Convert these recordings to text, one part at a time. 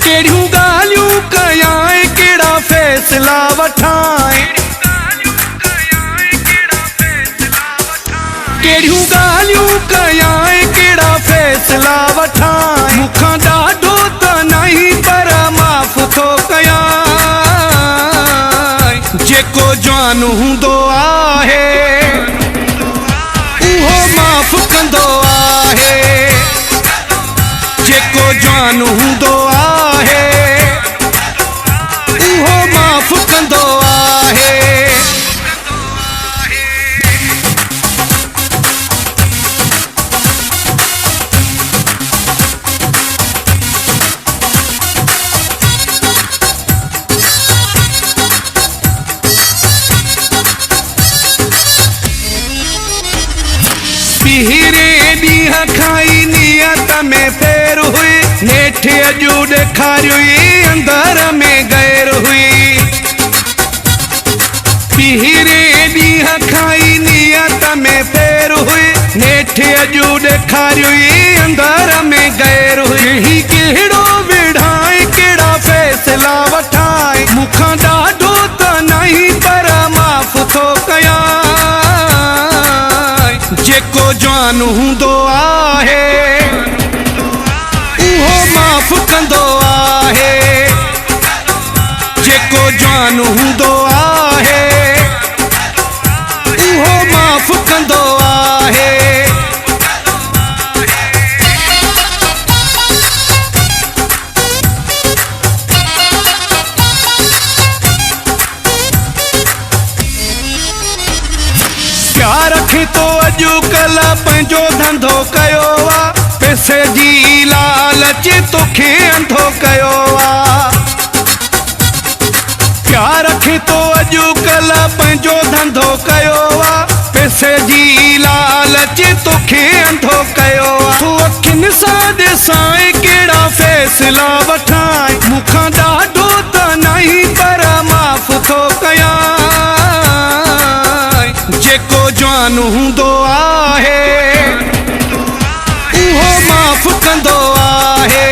केड़ियूं गालियूं कयां केड़ा फैसला वठां केड़ियूं गालियूं कयां केड़ा फैसला वठां मुखां ॾाढो त नहीं पर माफ़ थो कयां जेको जवान हूंदो आहे उहो माफ़ कंदो आहे जेको जवान हूंदो आहे उहो माफ़ कंदो आहे। पीरे ॾींहं खाई नियत में फेर हुई नेठि अॼु ॾेखारियो अंदर में गैर हुई। पीरे ॾींहं खाई नियत में फेर हुई नेठि अॼु ॾेखारियो अंदर में गैर हुई। ही कहिड़ो विढ़ाए कहिड़ा फैसला वठाए मुखां ॾाढो त नहीं पर माफ़ थो कयां जेको जवान हूंदो आहे उहो माफ़ कंदो आहे जेको जवान हूंदो आहे उहो माफ़ कंदो आहे। प्यार रखे तो अॼुकल्ह पंहिंजो धंधो कयो आहे पैसे जी लालच तोखे अंधो कयो आहे। प्यार रखे तो अॼुकल्ह पंहिंजो धंधो कयो आहे पैसे जी लालच तोखे अंधो कयो आहे। तूं अखियुनि सां ॾिसां कहिड़ा फैसला वठां मुखां ॾाढो त नहीं पर माफ़ थो कयां जेको जवान हूंदो आहे उहो माफ़ कंदो आहे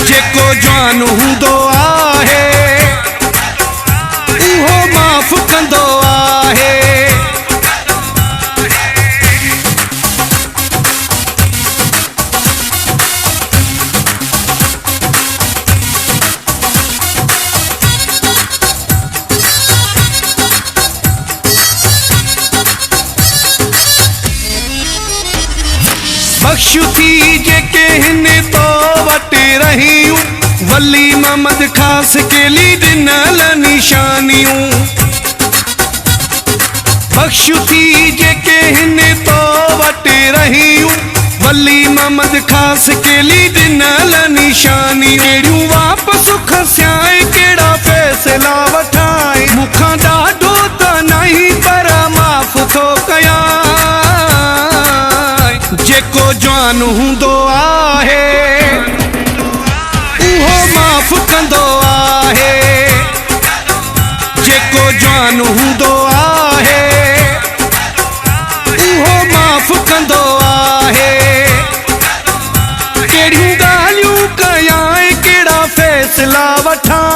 जेको जवान हूंदो आहे उहो माफ़ कंदो आहे। बख्शु थी जेके हिन तो वटि रहियूं वली मोहम्मद ख़ास केली ॾिनल निशानियूं। बख्शु थी जेके हिन तो वटि रहियूं वली मोहम्मद ख़ास केली ॾिनल निशानियूं। कहिड़ियूं वापसि खसियां कहिड़ा फैसला वठां मुखां ॾाढो त नहीं पर माफ़ थो कयां जेको जवान हूंदो आहे उहो माफ़ कंदो आहे जेको जवान हूंदो आहे उहो माफ़ कंदो आहे। कहिड़ियूं ॻाल्हियूं कयां कहिड़ा फैसला वठां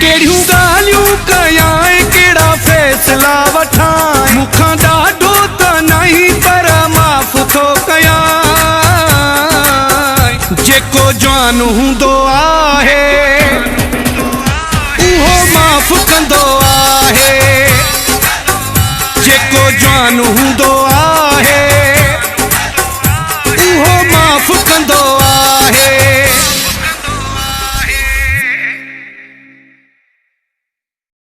कहिड़ियूं ॻाल्हियूं कयां कहिड़ा फैसला वठां मुखां ॾाढो त नहीं पर माफ़ थो कयां जेको जवान हूंदो आहे उहो माफ़ कंदो आहे जेको जवान हूंदो आहे